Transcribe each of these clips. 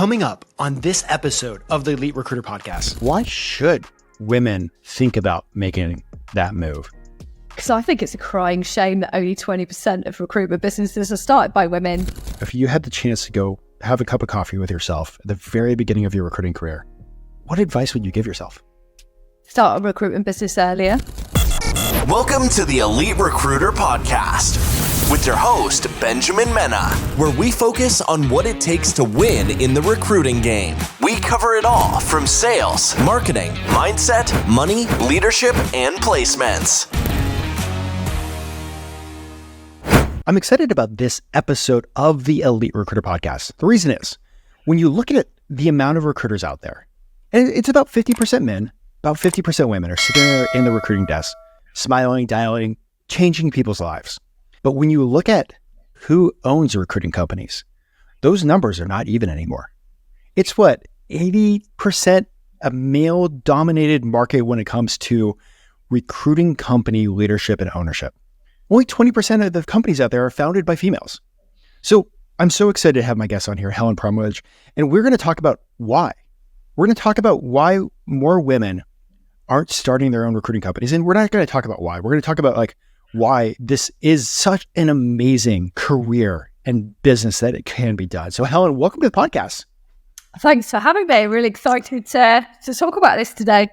Coming up on this episode of the Elite Recruiter Podcast. Why should women think about making that move? Because I think it's a crying shame that only 20% of recruitment businesses are started by women. If you had the chance to go have a cup of coffee with yourself at the very beginning of your recruiting career, what advice would you give yourself? Start a recruitment business earlier. Welcome to the Elite Recruiter Podcast with your host, Benjamin Mena, where we focus on what it takes to win in the recruiting game. We cover it all from sales, marketing, mindset, money, leadership, and placements. I'm excited about this episode of the Elite Recruiter Podcast. The reason is, when you look at the amount of recruiters out there, and it's about 50% men, about 50% women are sitting there in the recruiting desk, smiling, dialing, changing people's lives. But when you look at who owns recruiting companies, those numbers are not even anymore. It's 80% a male-dominated market when it comes to recruiting company leadership and ownership. Only 20% of the companies out there are founded by females. So I'm so excited to have my guest on here, Helen Plumridge, and we're going to talk about why. We're going to talk about why more women aren't starting their own recruiting companies. And we're not going to talk about why. We're going to talk about why this is such an amazing career and business that it can be done. So Helen, welcome to the podcast. Thanks for having me. Really excited to talk about this today.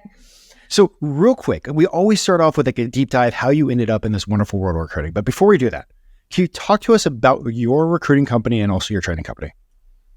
So real quick, we always start off with a deep dive, how you ended up in this wonderful world of recruiting. But before we do that, can you talk to us about your recruiting company and also your training company?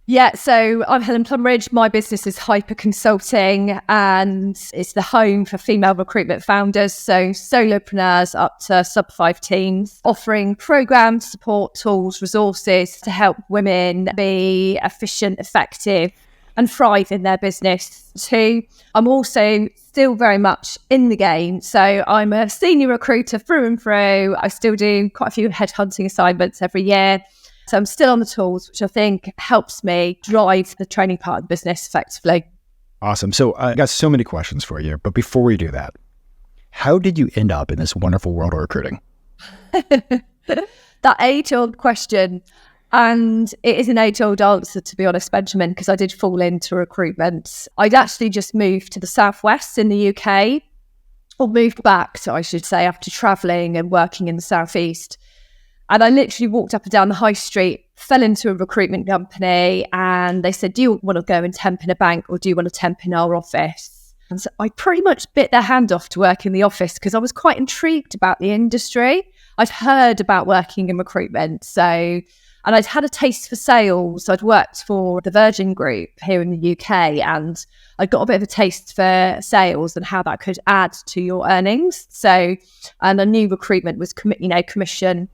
Yeah, so I'm Helen Plumridge. My business is Hyper Consulting, and it's the home for female recruitment founders, so solopreneurs up to sub 5 teams, offering programs, support, tools, resources to help women be efficient, effective, and thrive in their business too. I'm also still very much in the game. So I'm a senior recruiter through and through. I still do quite a few headhunting assignments every year. So I'm still on the tools, which I think helps me drive the training part of the business effectively. Awesome. So I got so many questions for you. But before we do that, how did you end up in this wonderful world of recruiting? That age-old question. And it is an age-old answer, to be honest, Benjamin, because I did fall into recruitment. I'd actually just moved to the Southwest in the UK, or moved back, so I should say, after travelling and working in the Southeast. And I literally walked up and down the high street, fell into a recruitment company, and they said, do you want to go and temp in a bank or do you want to temp in our office? And so I pretty much bit their hand off to work in the office because I was quite intrigued about the industry. I'd heard about working in recruitment, and I'd had a taste for sales. I'd worked for the Virgin Group here in the UK, and I got a bit of a taste for sales and how that could add to your earnings. And I knew recruitment was commission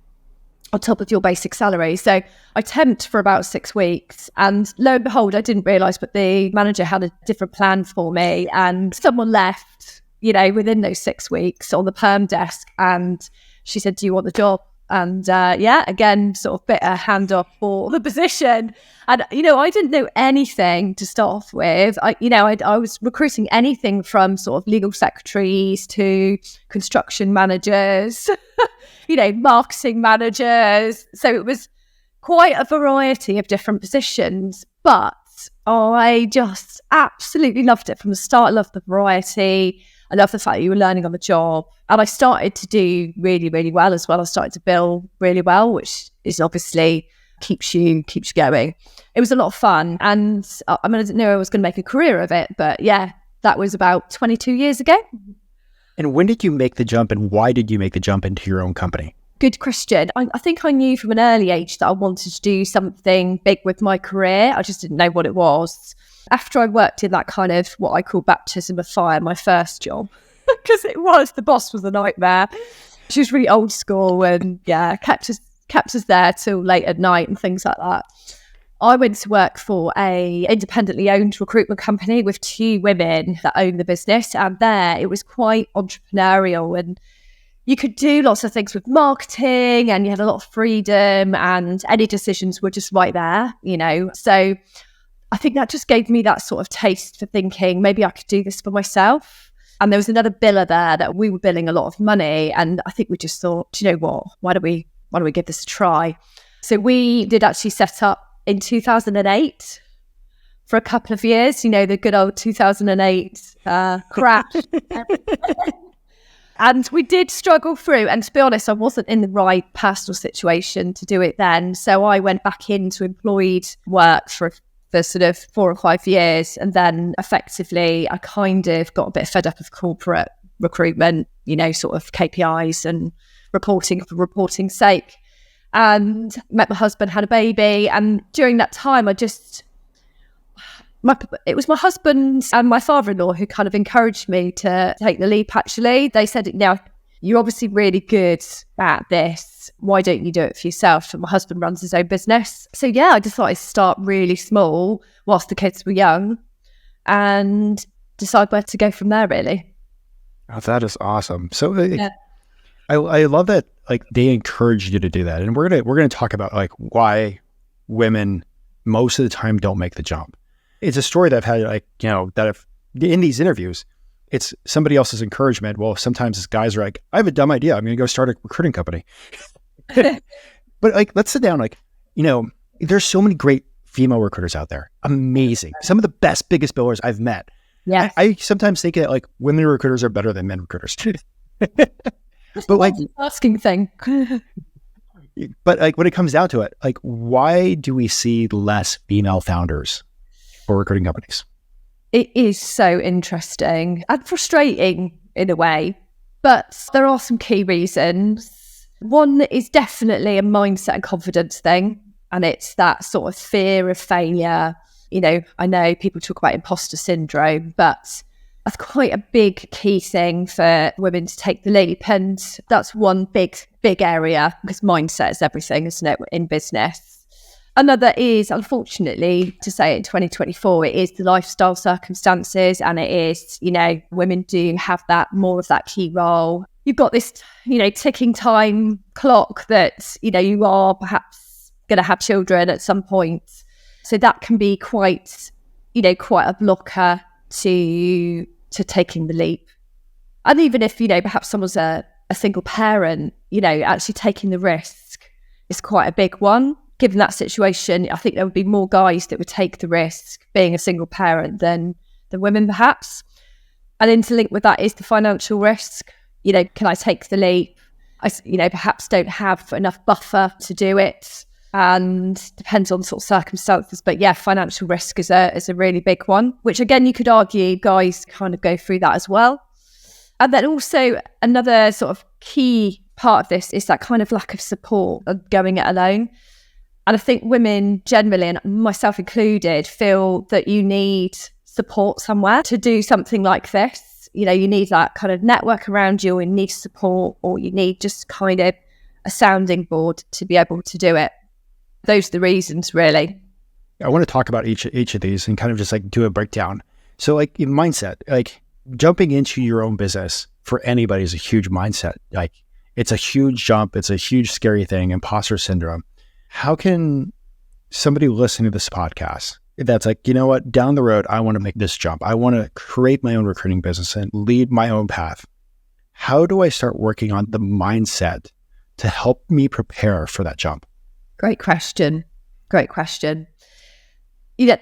on top of your basic salary. So I temped for about 6 weeks, and lo and behold, I didn't realise, but the manager had a different plan for me, and someone left, within those 6 weeks on the perm desk, and she said, do you want the job? And again, sort of bit a hand off for the position. And, I didn't know anything to start off with. I was recruiting anything from sort of legal secretaries to construction managers, marketing managers. So it was quite a variety of different positions, but I just absolutely loved it from the start. I loved the variety. I love the fact that you were learning on the job. And I started to do really, really well as well. I started to bill really well, which is obviously keeps you going. It was a lot of fun. And I didn't know I was going to make a career of it. But yeah, that was about 22 years ago. And when did you make the jump, and why did you make the jump into your own company? Good question. I think I knew from an early age that I wanted to do something big with my career. I just didn't know what it was. After I worked in that kind of what I call baptism of fire, my first job, because the boss was a nightmare. She was really old school and kept us there till late at night and things like that. I went to work for a independently owned recruitment company with 2 women that owned the business, and there it was quite entrepreneurial, and you could do lots of things with marketing, and you had a lot of freedom, and any decisions were just right there, So I think that just gave me that sort of taste for thinking maybe I could do this for myself. And there was another biller there that we were billing a lot of money, and I think we just thought, do you know what? Why don't we give this a try? So we did actually set up in 2008 for a couple of years, the good old 2008 crash. And we did struggle through. And to be honest, I wasn't in the right personal situation to do it then. So I went back into employed work for sort of 4 or 5 years. And then effectively, I kind of got a bit fed up of corporate recruitment, sort of KPIs and reporting for reporting's sake. And met my husband, had a baby. And during that time, it was my husband and my father-in-law who kind of encouraged me to take the leap, actually. They said, you're obviously really good at this. Why don't you do it for yourself? And my husband runs his own business. So yeah, I decided to start really small whilst the kids were young and decide where to go from there, really. Oh, that is awesome. So I love that they encouraged you to do that. And we're gonna talk about why women most of the time don't make the jump. It's a story that I've had that I've in these interviews. It's somebody else's encouragement. Well, sometimes guys are like, I have a dumb idea. I'm going to go start a recruiting company. But let's sit down. There's so many great female recruiters out there. Amazing. Some of the best, biggest billers I've met. Yeah. I sometimes think that women recruiters are better than men recruiters. But asking thing. But when it comes down to it, why do we see less female founders for recruiting companies? It is so interesting and frustrating in a way, but there are some key reasons. One is definitely a mindset and confidence thing, and it's that sort of fear of failure. I know people talk about imposter syndrome, but that's quite a big key thing for women to take the leap, and that's one big area, because mindset is everything, isn't it, in business. Another is, unfortunately, to say it in 2024, it is the lifestyle circumstances, and it is, women do have more of that key role. You've got this, ticking time clock that, you are perhaps going to have children at some point. So that can be quite a blocker to taking the leap. And even if, perhaps someone's a single parent, actually taking the risk is quite a big one. Given that situation, I think there would be more guys that would take the risk being a single parent than women, perhaps. And interlinked with that is the financial risk. Can I take the leap? I, perhaps don't have enough buffer to do it, and depends on sort of circumstances. But yeah, financial risk is a really big one, which again, you could argue guys kind of go through that as well. And then also another sort of key part of this is that kind of lack of support of going it alone. And I think women generally, and myself included, feel that you need support somewhere to do something like this. You need that kind of network around you, or you need support, or you need just kind of a sounding board to be able to do it. Those are the reasons, really. I want to talk about each of these and kind of just do a breakdown. So in mindset, jumping into your own business for anybody is a huge mindset. It's a huge jump. It's a huge scary thing, imposter syndrome. How can somebody listening to this podcast that's down the road, I want to make this jump. I want to create my own recruiting business and lead my own path. How do I start working on the mindset to help me prepare for that jump? Great question. The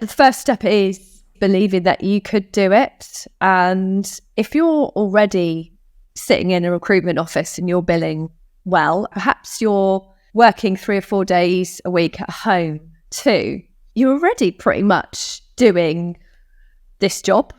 first step is believing that you could do it. And if you're already sitting in a recruitment office and you're billing well, perhaps you're working 3 or 4 days a week at home too, you're already pretty much doing this job.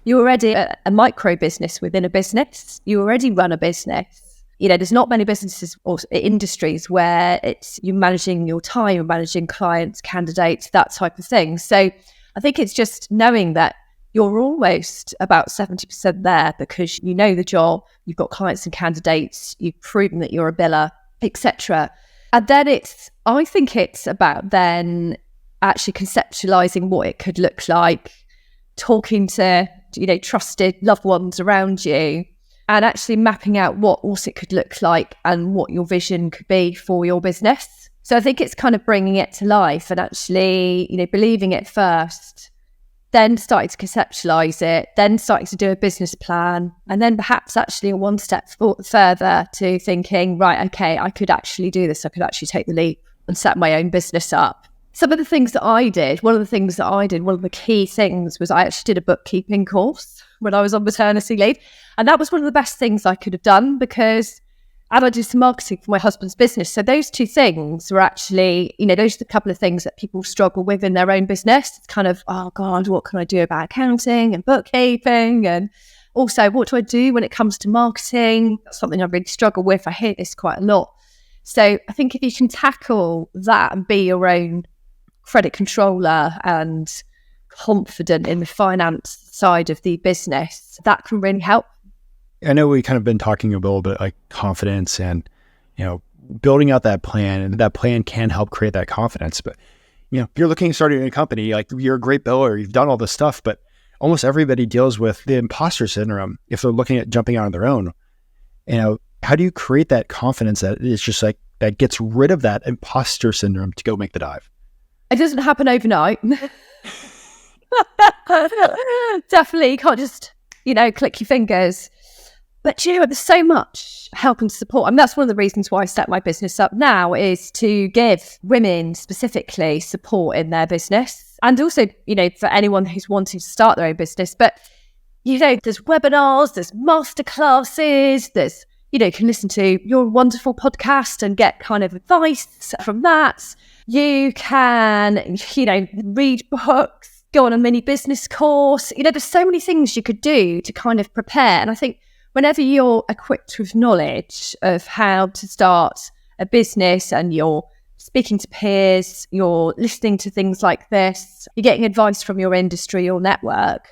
You're already a micro business within a business. You already run a business. There's not many businesses or industries where you're managing your time, you're managing clients, candidates, that type of thing. So I think it's just knowing that you're almost about 70% there, because you know the job, you've got clients and candidates, you've proven that you're a biller, etc. And then I think it's about then actually conceptualizing what it could look like, talking to, trusted loved ones around you, and actually mapping out what else it could look like and what your vision could be for your business. So I think it's kind of bringing it to life and actually, believing it first, then starting to conceptualize it, then starting to do a business plan, and then perhaps actually one step further to thinking, right, okay, I could actually do this. I could actually take the leap and set my own business up. Some of the things that I did, one of the key things was I actually did a bookkeeping course when I was on maternity leave. And that was one of the best things I could have done because I did some marketing for my husband's business. So those two things were actually, those are the couple of things that people struggle with in their own business. It's kind of, oh God, what can I do about accounting and bookkeeping? And also, what do I do when it comes to marketing? That's something I really struggle with. I hear this quite a lot. So I think if you can tackle that and be your own credit controller and confident in the finance side of the business, that can really help. I know we kind of been talking a little bit like confidence and, building out that plan, and that plan can help create that confidence. But, if you're looking at starting a company, like you're a great biller, you've done all this stuff, but almost everybody deals with the imposter syndrome if they're looking at jumping out on their own. How do you create that confidence that it's just like that gets rid of that imposter syndrome to go make the dive? It doesn't happen overnight. Definitely, you can't just, click your fingers. But there's so much help and support. And that's one of the reasons why I set my business up now, is to give women specifically support in their business. And also, for anyone who's wanting to start their own business. But, there's webinars, there's masterclasses, there's, you can listen to your wonderful podcast and get kind of advice from that. You can, read books, go on a mini business course. There's so many things you could do to kind of prepare. And I think whenever you're equipped with knowledge of how to start a business and you're speaking to peers, you're listening to things like this, you're getting advice from your industry or network,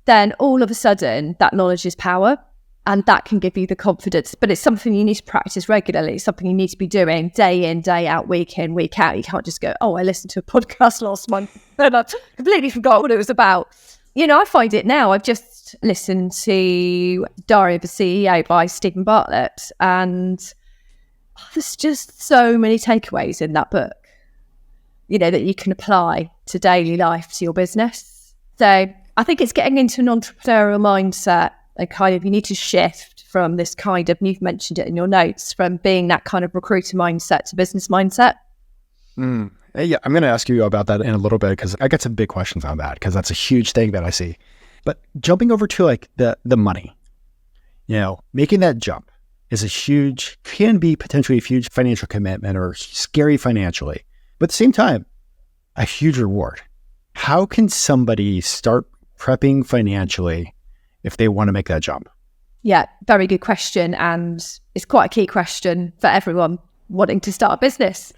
then all of a sudden that knowledge is power. And that can give you the confidence, but it's something you need to practice regularly. It's something you need to be doing day in, day out, week in, week out. You can't just go, oh, I listened to a podcast last month and I completely forgot what it was about. I find it now. I've just listened to Diary of a CEO by Stephen Bartlett, and there's just so many takeaways in that book, that you can apply to daily life, to your business. So I think it's getting into an entrepreneurial mindset. And kind of, you need to shift from this kind of, and you've mentioned it in your notes, from being that kind of recruiter mindset to business mindset. Yeah, I'm going to ask you about that in a little bit, because I got some big questions on that, because that's a huge thing that I see. But jumping over to like the money, making that jump can be potentially a huge financial commitment or scary financially, but at the same time, a huge reward. How can somebody start prepping financially if they want to make that jump? Yeah, very good question. And it's quite a key question for everyone wanting to start a business.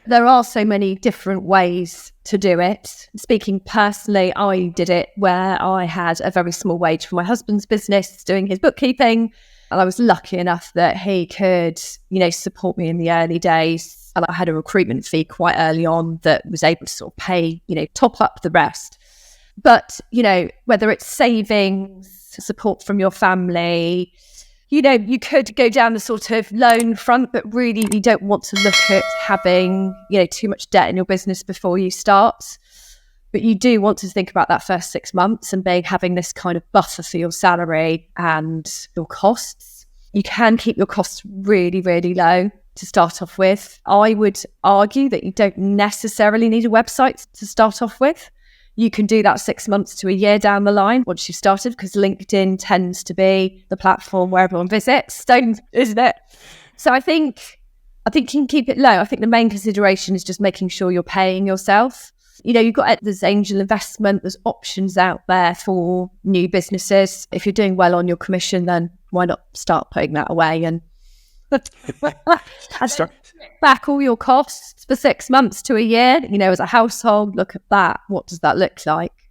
There are so many different ways to do it. Speaking personally, I did it where I had a very small wage for my husband's business, doing his bookkeeping. And I was lucky enough that he could, support me in the early days. And I had a recruitment fee quite early on that was able to sort of pay, top up the rest. But, whether it's savings, support from your family, you could go down the sort of loan front, but really you don't want to look at having, too much debt in your business before you start. But you do want to think about that first 6 months and having this kind of buffer for your salary and your costs. You can keep your costs really, really low to start off with. I would argue that you don't necessarily need a website to start off with. You can do that 6 months to a year down the line once you've started, because LinkedIn tends to be the platform where everyone visits, isn't it? So I think you can keep it low. I think the main consideration is just making sure you're paying yourself. There's angel investment, there's options out there for new businesses. If you're doing well on your commission, then why not start putting that away and start back all your costs for 6 months to a year, as a household. Look at that. What does that look like?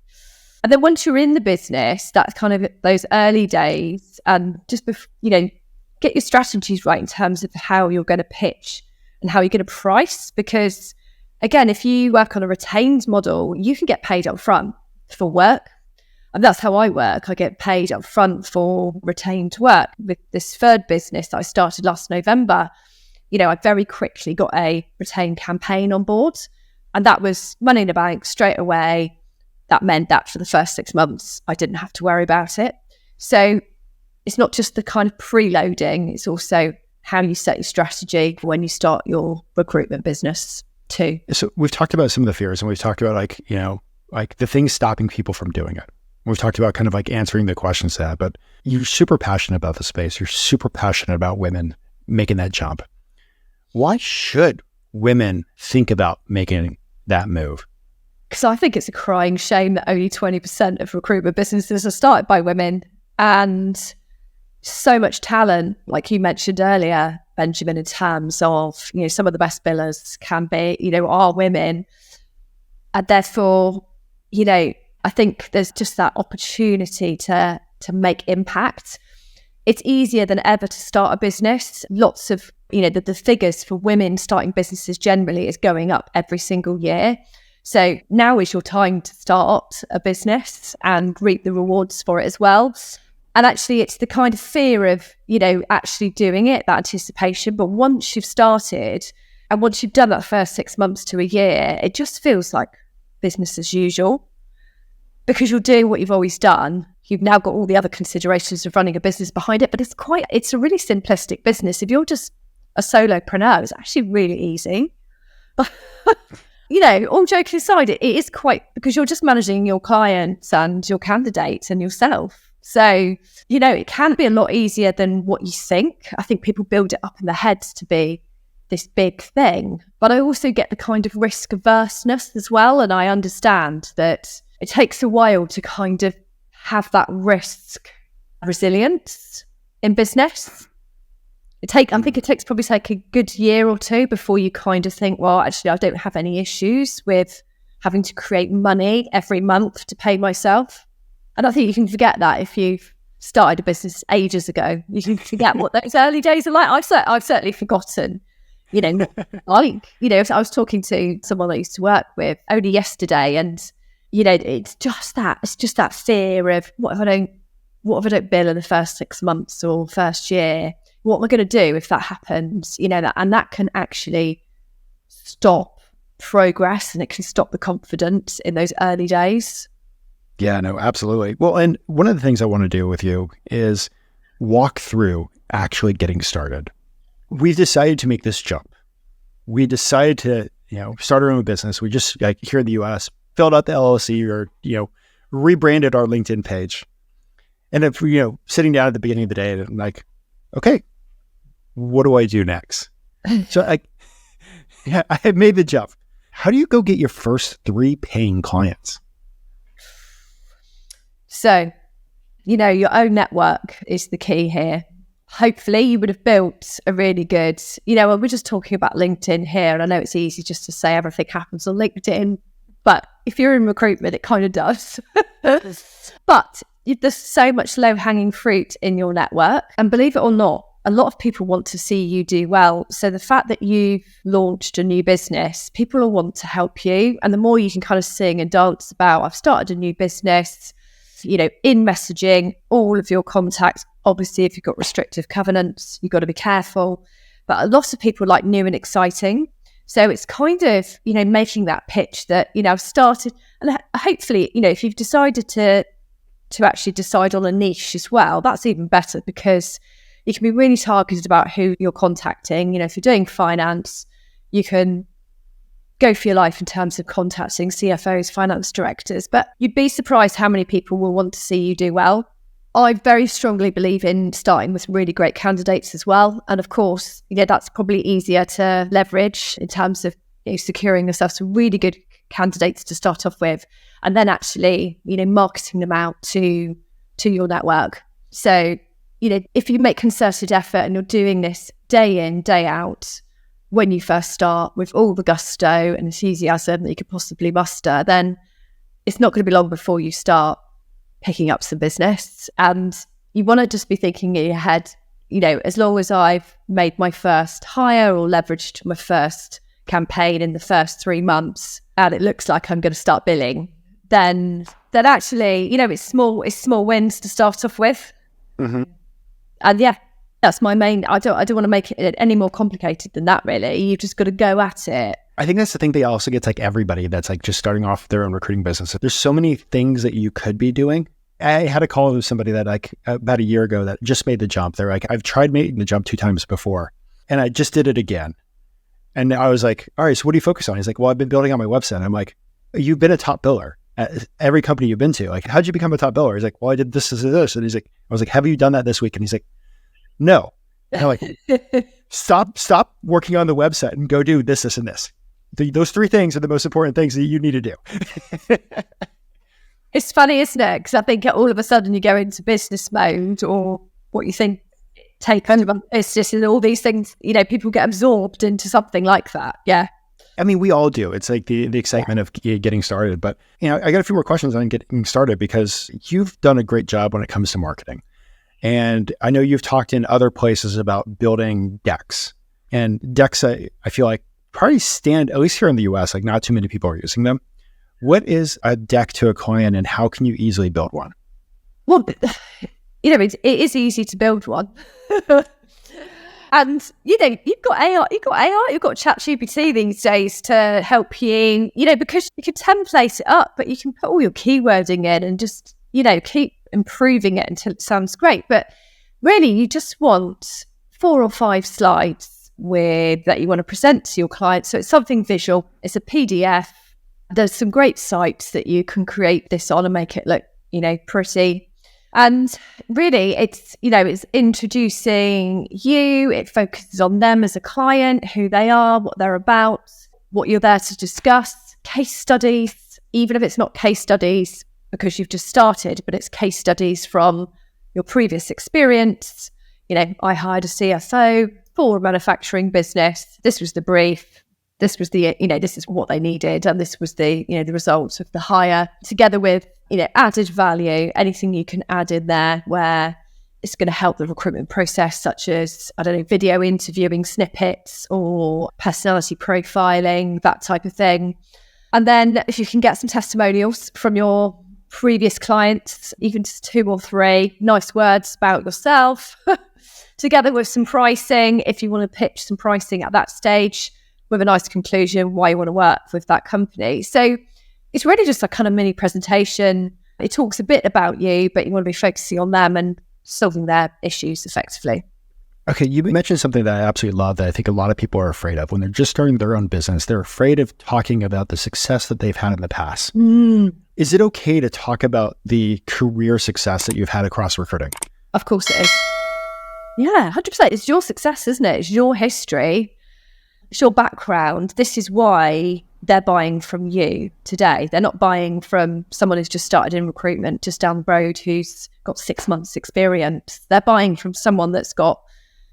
And then once you're in the business, that's kind of those early days, and just, get your strategies right in terms of how you're going to pitch and how you're going to price. Because again, if you work on a retained model, you can get paid up front for work. And that's how I work. I get paid up front for retained work. With this third business that I started last November, I very quickly got a retained campaign on board, and that was money in the bank straight away. That meant that for the first 6 months, I didn't have to worry about it. So it's not just the kind of preloading, it's also how you set your strategy when you start your recruitment business too. So we've talked about some of the fears, and we've talked about like the things stopping people from doing it. We've talked about kind of like answering the questions to that, but you're super passionate about the space. You're super passionate about women making that jump. Why should women think about making that move? Because I think it's a crying shame that only 20% of recruitment businesses are started by women, and so much talent, like you mentioned earlier, Benjamin, in terms of, some of the best billers can be, are women. And therefore, I think there's just that opportunity to make impact. It's easier than ever to start a business. Lots of, the figures for women starting businesses generally is going up every single year. So now is your time to start a business and reap the rewards for it as well. And actually, it's the kind of fear of, actually doing it, that anticipation. But once you've started and once you've done that first 6 months to a year, it just feels like business as usual, because you're doing what you've always done. You've now got all the other considerations of running a business behind it, but it's a really simplistic business. If you're just a solopreneur, it's actually really easy. All joking aside, it is quite, because you're just managing your clients and your candidates and yourself. So, it can be a lot easier than what you think. I think people build it up in their heads to be this big thing. But I also get the kind of risk averseness as well. And I understand that it takes a while to kind of have that risk resilience in business. I think it takes probably like a good year or two before you kind of think, well, actually, I don't have any issues with having to create money every month to pay myself. And I think you can forget that if you've started a business ages ago. You can forget what those early days are like. I've certainly forgotten, I was talking to someone I used to work with only yesterday, and, it's just that fear of what if I don't bill in the first 6 months or first year? What am I going to do if that happens? And that can actually stop progress, and it can stop the confidence in those early days. Yeah, no, absolutely. Well, and one of the things I want to do with you is walk through actually getting started. We've decided to make this jump. We decided to, start our own business. We just, like here in the US, filled out the LLC or, rebranded our LinkedIn page. And if, sitting down at the beginning of the day, I'm like, okay, what do I do next? So I had made the jump. How do you go get your first 3 paying clients? So, your own network is the key here. Hopefully you would have built a really good, and we're just talking about LinkedIn here. And I know it's easy just to say everything happens on LinkedIn, but if you're in recruitment, it kind of does. But there's so much low-hanging fruit in your network. And believe it or not, a lot of people want to see you do well. So the fact that you've launched a new business, people will want to help you. And the more you can kind of sing and dance about, I've started a new business, in messaging, all of your contacts. Obviously, if you've got restrictive covenants, you've got to be careful. But a lot of people like new and exciting. So it's kind of, making that pitch that, I've started. And hopefully, if you've decided to actually decide on a niche as well, that's even better, because you can be really targeted about who you're contacting. If you're doing finance, you can go for your life in terms of contacting CFOs, finance directors, but you'd be surprised how many people will want to see you do well. I very strongly believe in starting with really great candidates as well. And of course, that's probably easier to leverage in terms of securing yourself some really good candidates to start off with, and then actually, marketing them out to your network. So, if you make concerted effort and you're doing this day in, day out, when you first start with all the gusto and enthusiasm that you could possibly muster, then it's not going to be long before you start picking up some business. And you want to just be thinking in your head, as long as I've made my first hire or leveraged my first campaign in the first 3 months, and it looks like I'm going to start billing, then actually, it's small wins to start off with. Mm-hmm. And yeah, that's my main. I don't want to make it any more complicated than that, really. You've just got to go at it. I think that's the thing that also gets like everybody that's like just starting off their own recruiting business. There's so many things that you could be doing. I had a call with somebody that like about a year ago that just made the jump. They're like, I've tried making the jump 2 times before and I just did it again. And I was like, all right, so what do you focus on? He's like, well, I've been building on my website. I'm like, you've been a top biller at every company you've been to. Like, how'd you become a top biller? He's like, well, I did this. And he's like, I was like, have you done that this week? And he's like, no. And I'm like, stop working on the website and go do this, and this. Those three things are the most important things that you need to do. It's funny, isn't it? Because I think all of a sudden you go into business mode, or what you think it's just all these things, people get absorbed into something like that. Yeah. I mean, we all do. It's like the excitement of getting started. But, I got a few more questions on getting started, because you've done a great job when it comes to marketing. And I know you've talked in other places about building decks. And decks, I feel like probably stand, at least here in the US, like not too many people are using them. What is a deck to a client, and how can you easily build one? Well, it is easy to build one. And, you've got AI, you've got ChatGPT these days to help you, because you can template it up, but you can put all your keywording in and just, keep improving it until it sounds great. But really, you just want 4 or 5 slides that you want to present to your client. So it's something visual. It's a PDF. There's some great sites that you can create this on and make it look, pretty. And really, it's introducing you. It focuses on them as a client, who they are, what they're about, what you're there to discuss, case studies, even if it's not case studies because you've just started, but it's case studies from your previous experience. I hired a CFO for a manufacturing business. This was the brief. This was this is what they needed. And this was the results of the hire, together with, added value, anything you can add in there where it's going to help the recruitment process, such as, video interviewing snippets or personality profiling, that type of thing. And then if you can get some testimonials from your previous clients, even just 2 or 3 nice words about yourself, together with some pricing, if you want to pitch some pricing at that stage, with a nice conclusion why you want to work with that company. So it's really just a kind of mini presentation. It talks a bit about you, but you want to be focusing on them and solving their issues effectively. Okay, you mentioned something that I absolutely love that I think a lot of people are afraid of when they're just starting their own business. They're afraid of talking about the success that they've had in the past. Is it okay to talk about the career success that you've had across recruiting? Of course it is. Yeah, 100%. It's your success, isn't it? It's your history. It's your background. This is why they're buying from you today. They're not buying from someone who's just started in recruitment just down the road who's got 6 months experience. They're buying from someone that's got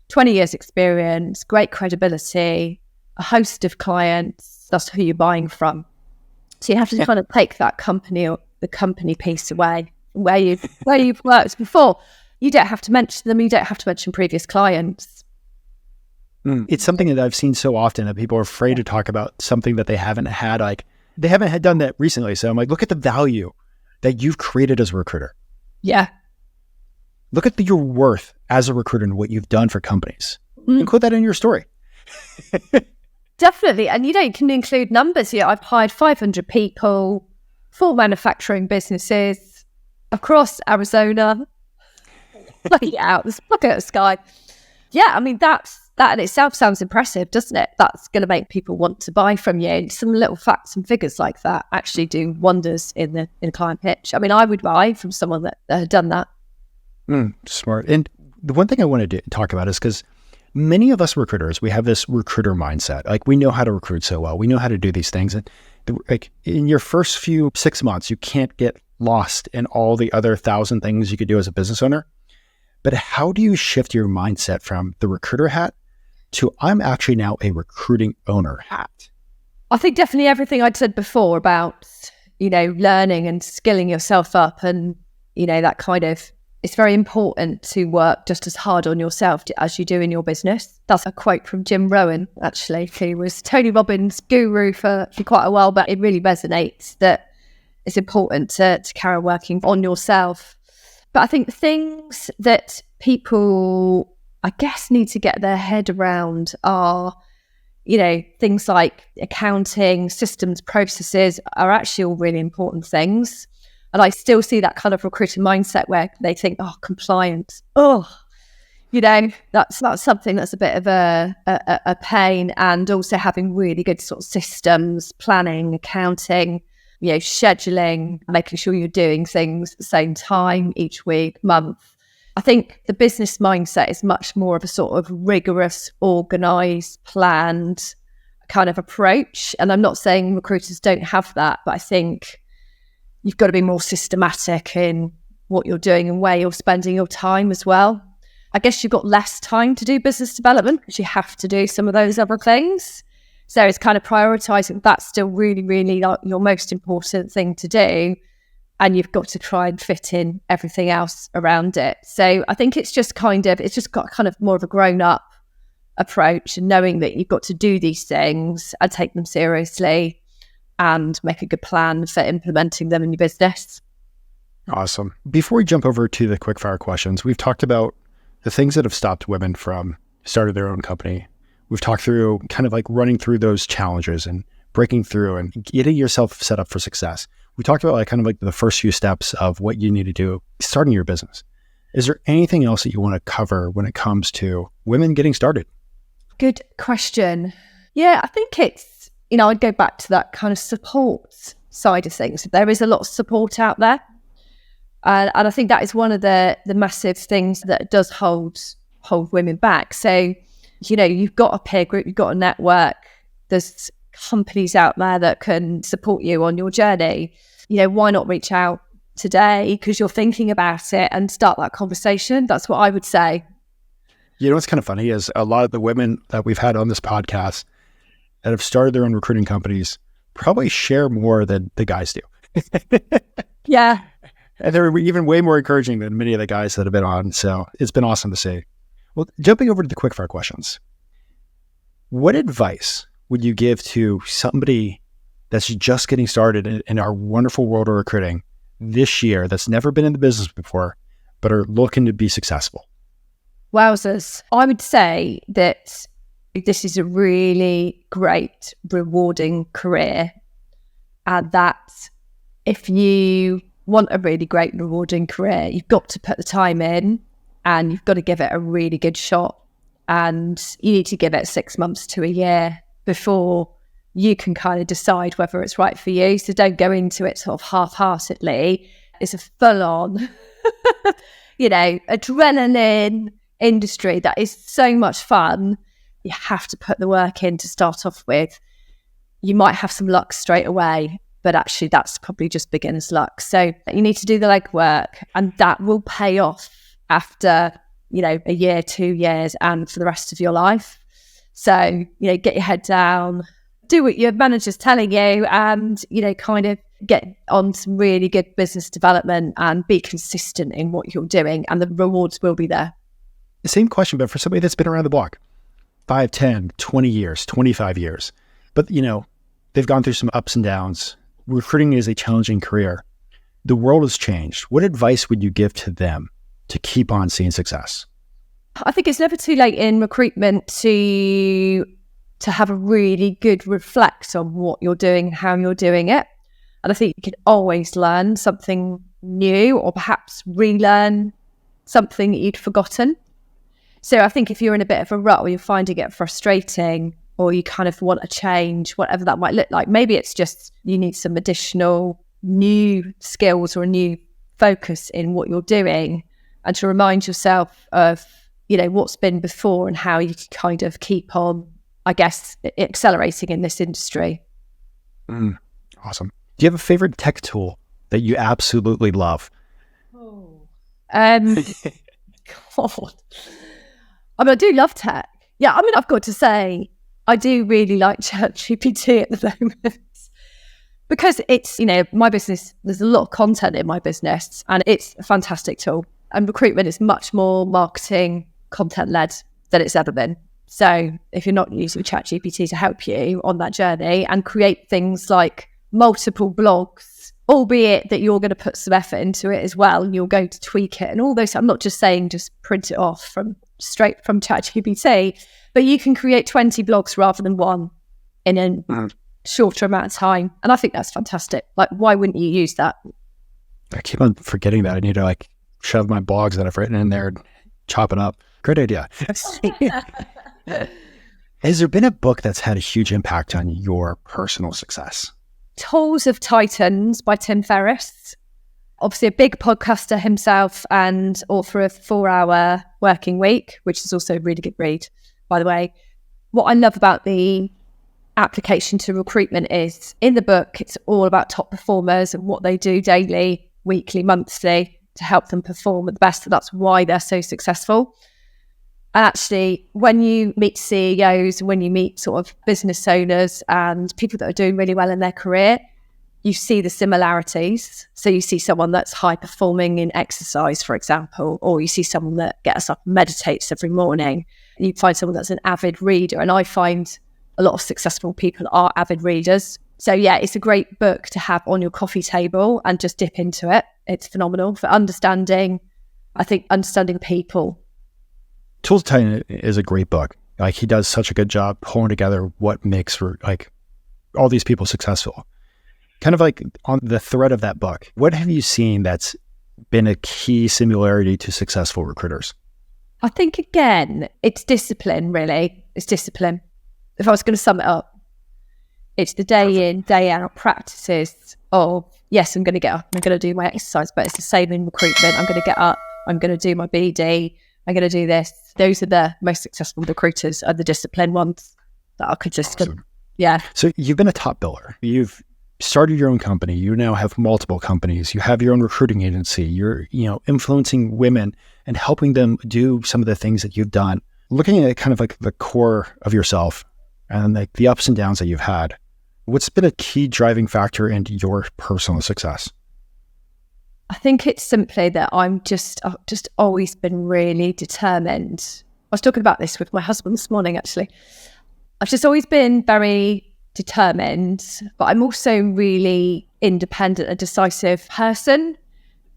20 years experience, great credibility, a host of clients. That's who you're buying from. So you have to kind of take that company or the company piece away, where you've worked before. You don't have to mention them. You don't have to mention previous clients. It's something that I've seen so often that people are afraid to talk about something that they haven't had, they haven't had done that recently. So I'm like, look at the value that you've created as a recruiter. Yeah. Look at your worth as a recruiter and what you've done for companies. Include that in your story. Definitely. And you can include numbers here. I've hired 500 people for manufacturing businesses across Arizona. Look at the sky. Yeah, I mean, that in itself sounds impressive, doesn't it? That's going to make people want to buy from you. And some little facts and figures like that actually do wonders in a client pitch. I mean, I would buy from someone that had done that. Smart. And the one thing I wanted to talk about is because many of us recruiters, we have this recruiter mindset. Like, we know how to recruit so well. We know how to do these things. And in your first few 6 months, you can't get lost in all the other 1,000 things you could do as a business owner. But how do you shift your mindset from the recruiter hat to I'm actually now a recruiting owner hat? I think definitely everything I'd said before about, learning and skilling yourself up and, that kind of, it's very important to work just as hard on yourself as you do in your business. That's a quote from Jim Rohn, actually, who was Tony Robbins' guru for quite a while, but it really resonates that it's important to carry on working on yourself. But I think the things that people, I guess, need to get their head around are, things like accounting, systems, processes are actually all really important things. And I still see that kind of recruiter mindset where they think, compliance. That's something that's a bit of a pain, and also having really good sort of systems, planning, accounting, scheduling, making sure you're doing things at the same time each week, month. I think the business mindset is much more of a sort of rigorous, organised, planned kind of approach. And I'm not saying recruiters don't have that, but I think you've got to be more systematic in what you're doing and where you're spending your time as well. I guess you've got less time to do business development because you have to do some of those other things. So it's kind of prioritising that's still really, really your most important thing to do. And you've got to try and fit in everything else around it. So I think it's just got kind of more of a grown-up approach, and knowing that you've got to do these things and take them seriously and make a good plan for implementing them in your business. Awesome. Before we jump over to the quickfire questions, we've talked about the things that have stopped women from starting their own company. We've talked through kind of like running through those challenges and breaking through and getting yourself set up for success. We talked about kind of like the first few steps of what you need to do starting your business. Is there anything else that you want to cover when it comes to women getting started? Good question. Yeah, I think it's, I'd go back to that kind of support side of things. There is a lot of support out there. And I think that is one of the massive things that does hold women back. So, you've got a peer group, you've got a network, there's companies out there that can support you on your journey. Why not reach out today because you're thinking about it and start that conversation? That's what I would say. What's kind of funny is a lot of the women that we've had on this podcast that have started their own recruiting companies probably share more than the guys do. Yeah. And they're even way more encouraging than many of the guys that have been on. So it's been awesome to see. Well, jumping over to the quickfire questions. What advice would you give to somebody that's just getting started in our wonderful world of recruiting this year, that's never been in the business before, but are looking to be successful? Wowzers. I would say that this is a really great, rewarding career. And that if you want a really great, rewarding career, you've got to put the time in and you've got to give it a really good shot. And you need to give it 6 months to a year before you can kind of decide whether it's right for you. So don't go into it sort of half-heartedly. It's a full-on, adrenaline industry that is so much fun. You have to put the work in to start off with. You might have some luck straight away, but actually that's probably just beginner's luck. So you need to do the legwork, and that will pay off after, a year, 2 years, and for the rest of your life. So, get your head down, do what your manager's telling you, and, kind of get on some really good business development and be consistent in what you're doing, and the rewards will be there. The same question, but for somebody that's been around the block, 5, 10, 20 years, 25 years, but, they've gone through some ups and downs. Recruiting is a challenging career. The world has changed. What advice would you give to them to keep on seeing success? I think it's never too late in recruitment to have a really good reflect on what you're doing and how you're doing it. And I think you can always learn something new, or perhaps relearn something that you'd forgotten. So I think if you're in a bit of a rut, or you're finding it frustrating, or you kind of want a change, whatever that might look like, maybe it's just you need some additional new skills or a new focus in what you're doing, and to remind yourself of, what's been before and how you can kind of keep on, I guess, accelerating in this industry. Awesome. Do you have a favorite tech tool that you absolutely love? God. I do love tech. Yeah, I've got to say, I do really like CHGPT at the moment because it's, my business, there's a lot of content in my business and it's a fantastic tool. And recruitment is much more marketing content-led than it's ever been. So if you're not using ChatGPT to help you on that journey and create things like multiple blogs, albeit that you're going to put some effort into it as well, and you're going to tweak it and all those, I'm not just saying just print it off straight from ChatGPT, but you can create 20 blogs rather than one in a shorter amount of time. And I think that's fantastic. Like, why wouldn't you use that? I keep on forgetting that. I need to shove my blogs that I've written in there and chop it up. Great idea. Has there been a book that's had a huge impact on your personal success? TOS of Titans by Tim Ferriss. Obviously a big podcaster himself and author of 4-Hour Working Week, which is also a really good read, by the way. What I love about the application to recruitment is in the book, it's all about top performers and what they do daily, weekly, monthly to help them perform at the best. So that's why they're so successful. And actually, when you meet CEOs, when you meet sort of business owners and people that are doing really well in their career, you see the similarities. So you see someone that's high performing in exercise, for example, or you see someone that gets up and meditates every morning. You find someone that's an avid reader. And I find a lot of successful people are avid readers. So yeah, it's a great book to have on your coffee table and just dip into it. It's phenomenal for understanding people. TOS of Titan is a great book. Like, he does such a good job pulling together what makes like all these people successful. Kind of like on the thread of that book, what have you seen that's been a key similarity to successful recruiters? I think, again, it's discipline, really. It's discipline. If I was going to sum it up, it's the day in, day out practices of, yes, I'm going to get up, I'm going to do my exercise, but it's the same in recruitment. I'm going to get up, I'm going to do my BD, I'm going to do this. Those are the most successful recruiters, are the disciplined ones that are consistent. Awesome. Yeah. So you've been a top biller. You've started your own company. You now have multiple companies. You have your own recruiting agency. You're, influencing women and helping them do some of the things that you've done. Looking at kind of like the core of yourself and like the ups and downs that you've had, what's been a key driving factor into your personal success? I think it's simply that I've just always been really determined. I was talking about this with my husband this morning, actually. I've just always been very determined, but I'm also really independent, a decisive person.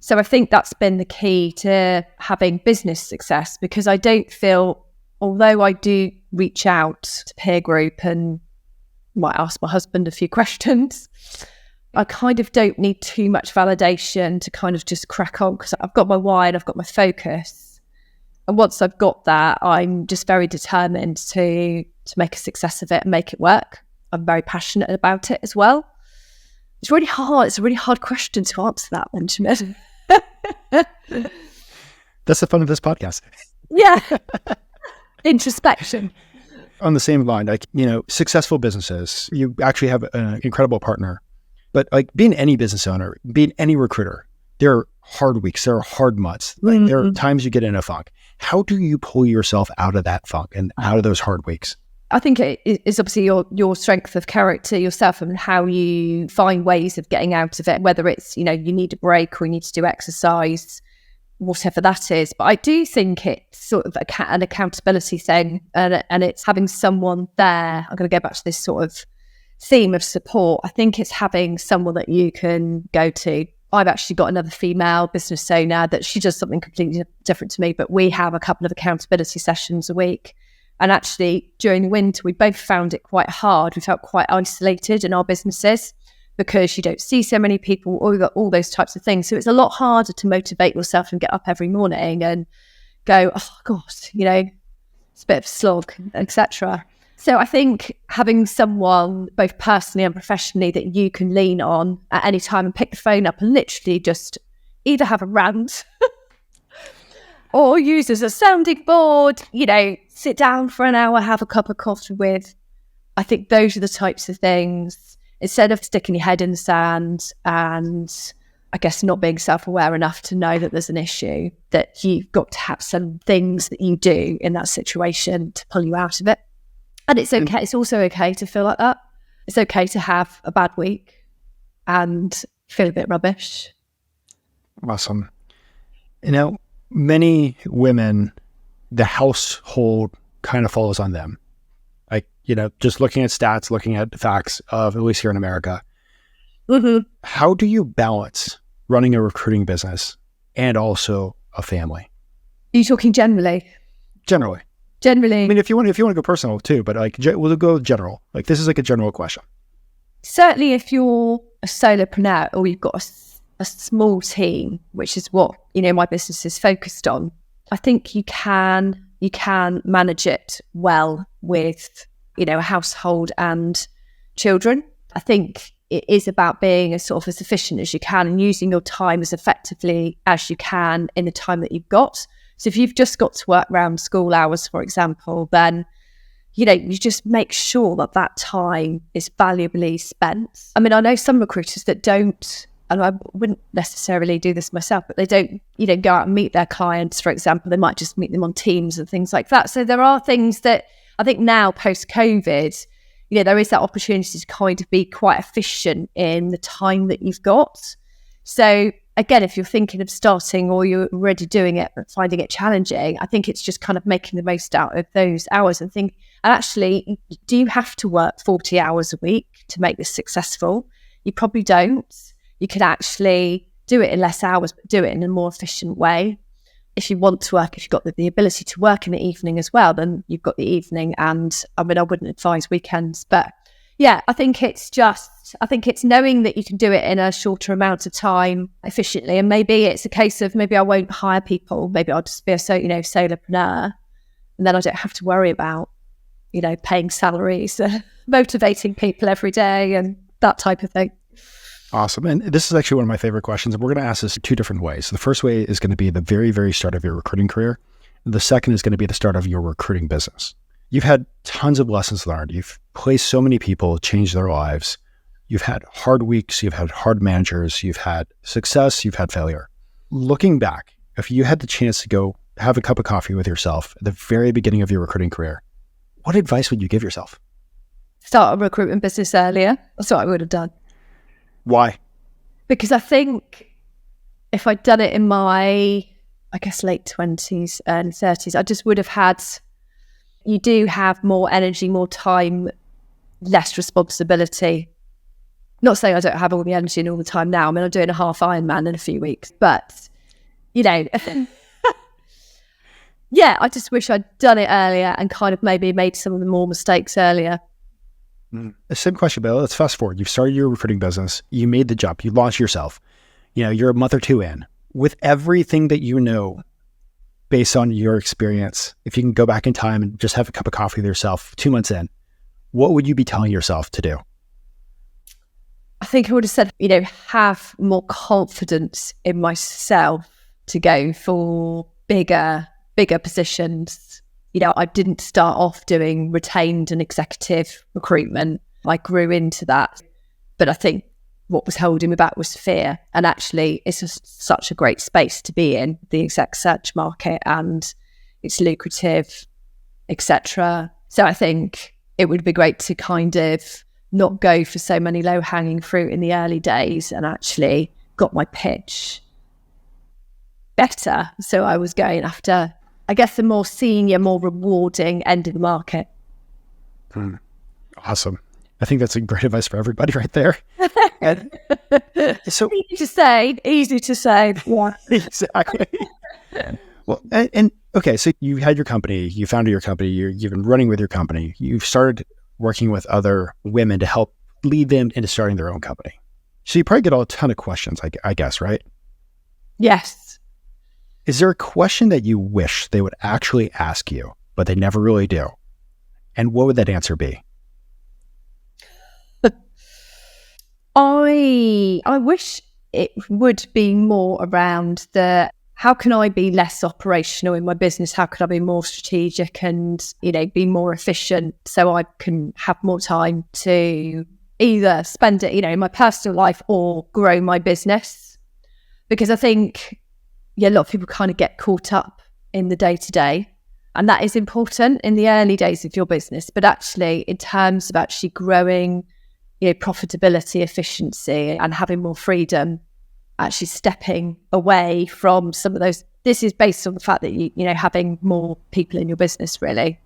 So I think that's been the key to having business success, because I don't feel, although I do reach out to peer group and might ask my husband a few questions, I kind of don't need too much validation to kind of just crack on, because I've got my why and I've got my focus. And once I've got that, I'm just very determined to make a success of it and make it work. I'm very passionate about it as well. It's really hard. It's a really hard question to answer that, Benjamin. That's the fun of this podcast. Yeah. Introspection. On the same line, like, successful businesses, you actually have an incredible partner. But like, being any business owner, being any recruiter, there are hard weeks, there are hard months. Like, there are times you get in a funk. How do you pull yourself out of that funk and out of those hard weeks? I think it's obviously your strength of character, yourself, and how you find ways of getting out of it, whether it's, you need a break or you need to do exercise, whatever that is. But I do think it's sort of an accountability thing, and it's having someone there. I'm going to go back to this sort of theme of support. I think it's having someone that you can go to. I've actually got another female business owner that she does something completely different to me, but we have a couple of accountability sessions a week. And actually, during the winter, we both found it quite hard. We felt quite isolated in our businesses because you don't see so many people, or all those types of things. So it's a lot harder to motivate yourself and get up every morning and go, oh, God, it's a bit of a slog, etc. So I think having someone, both personally and professionally, that you can lean on at any time and pick the phone up and literally just either have a rant or use as a sounding board, sit down for an hour, have a cup of coffee with. I think those are the types of things, instead of sticking your head in the sand and I guess not being self-aware enough to know that there's an issue, that you've got to have some things that you do in that situation to pull you out of it. And it's okay. It's also okay to feel like that. It's okay to have a bad week and feel a bit rubbish. Awesome. Many women, the household kind of falls on them. Like, just looking at stats, looking at the facts of, at least here in America. Mm-hmm. How do you balance running a recruiting business and also a family? Are you talking generally? Generally. I mean, if you want to go personal too, but like, we'll go general. Like, this is like a general question. Certainly if you're a solopreneur or you've got a small team, which is what, my business is focused on, I think you can you can manage it well with, a household and children. I think it is about being as sort of as efficient as you can and using your time as effectively as you can in the time that you've got. So if you've just got to work around school hours, for example, then, you just make sure that time is valuably spent. I mean, I know some recruiters that don't, and I wouldn't necessarily do this myself, but they don't, go out and meet their clients, for example. They might just meet them on Teams and things like that. So there are things that I think now post-COVID, there is that opportunity to kind of be quite efficient in the time that you've got. So again, if you're thinking of starting or you're already doing it but finding it challenging, I think it's just kind of making the most out of those hours and think, and actually, do you have to work 40 hours a week to make this successful? You probably don't. You could actually do it in less hours, but do it in a more efficient way. If you want to work, if you've got the ability to work in the evening as well, then you've got the evening. And I mean, I wouldn't advise weekends, but yeah, I think it's knowing that you can do it in a shorter amount of time efficiently. And maybe it's a case of, maybe I won't hire people. Maybe I'll just be a solopreneur, and then I don't have to worry about, paying salaries, motivating people every day and that type of thing. Awesome. And this is actually one of my favorite questions. And we're going to ask this two different ways. The first way is going to be the very, very start of your recruiting career. The second is going to be the start of your recruiting business. You've had tons of lessons learned. You've placed so many people, changed their lives. You've had hard weeks. You've had hard managers. You've had success. You've had failure. Looking back, if you had the chance to go have a cup of coffee with yourself at the very beginning of your recruiting career, what advice would you give yourself? Start a recruitment business earlier. That's what I would have done. Why? Because I think if I'd done it in my, late 20s, early 30s, I just would have had, you do have more energy, more time, less responsibility. Not saying I don't have all the energy and all the time now. I mean, I'm doing a half Ironman in a few weeks, but, yeah, I just wish I'd done it earlier and kind of maybe made some of the more mistakes earlier. The same question, Bill. Let's fast forward. You've started your recruiting business. You made the jump. You launched yourself. You're a month or two in. With everything that you know, based on your experience, if you can go back in time and just have a cup of coffee with yourself 2 months in, what would you be telling yourself to do? I think I would have said, have more confidence in myself to go for bigger positions. I didn't start off doing retained and executive recruitment. I grew into that. But I think what was holding me back was fear. And actually, it's just such a great space to be in, the exec search market, and it's lucrative, etc. So I think it would be great to kind of not go for so many low-hanging fruit in the early days and actually got my pitch better. So I was going after, I guess, the more senior, more rewarding end of the market. Awesome. I think that's a great advice for everybody right there. And so easy to say. Yeah, exactly. Well, and okay, so you had your company, you founded your company, you've been running with your company, you've started working with other women to help lead them into starting their own company. So you probably get a ton of questions, I guess, right? Yes. Is there a question that you wish they would actually ask you, but they never really do? And what would that answer be? I wish it would be more around how can I be less operational in my business? How can I be more strategic and, be more efficient so I can have more time to either spend it, in my personal life or grow my business? Because I think, a lot of people kind of get caught up in the day-to-day, and that is important in the early days of your business. But actually, in terms of actually growing, profitability, efficiency, and having more freedom, actually stepping away from some of those. This is based on the fact that having more people in your business, really.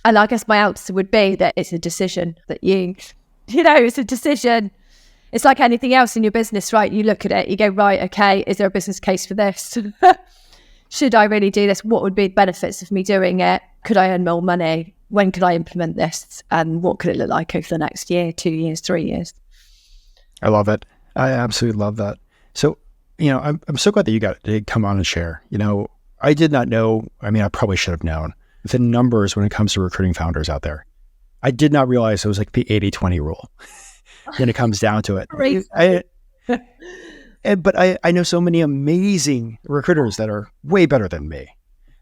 And I guess my answer would be that it's a decision that it's a decision. It's like anything else in your business, right? You look at it, you go, right, okay, is there a business case for this? Should I really do this? What would be the benefits of me doing it? Could I earn more money? When could I implement this? And what could it look like over the next year, 2 years, 3 years? I love it. I absolutely love that. So, I'm so glad that you got to come on and share. I did not know, I probably should have known, the numbers when it comes to recruiting founders out there. I did not realize it was like the 80-20 rule when it comes down to it. But I know so many amazing recruiters that are way better than me.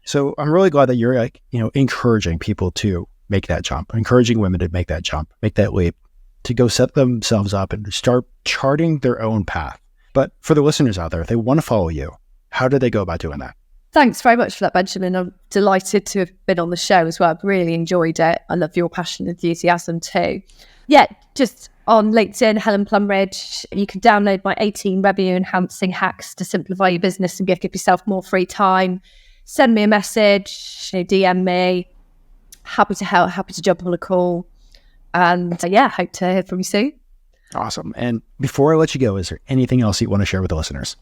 So I'm really glad that you're like, encouraging people to make that jump, encouraging women to make that jump, make that leap, to go set themselves up and start charting their own path. But for the listeners out there, if they want to follow you, how do they go about doing that? Thanks very much for that, Benjamin. I'm delighted to have been on the show as well. I've really enjoyed it. I love your passion and enthusiasm too. Yeah, just on LinkedIn, Helen Plumridge. You can download my 18 revenue enhancing hacks to simplify your business and give yourself more free time. Send me a message, DM me. Happy to help, happy to jump on a call. And hope to hear from you soon. Awesome. And before I let you go, is there anything else you want to share with the listeners?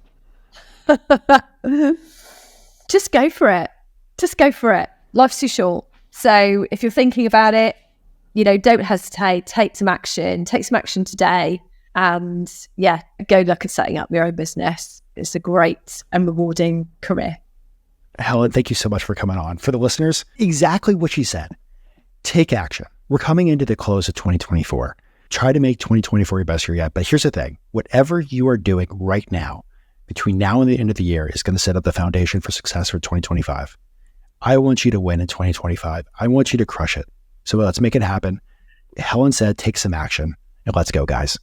Just go for it. Just go for it. Life's too short. So if you're thinking about it, don't hesitate. Take some action. Take some action today. And go look at setting up your own business. It's a great and rewarding career. Helen, thank you so much for coming on. For the listeners, exactly what she said. Take action. We're coming into the close of 2024. Try to make 2024 your best year yet. But here's the thing. Whatever you are doing right now, between now and the end of the year, is going to set up the foundation for success for 2025. I want you to win in 2025. I want you to crush it. So let's make it happen. Helen said, take some action, and let's go, guys.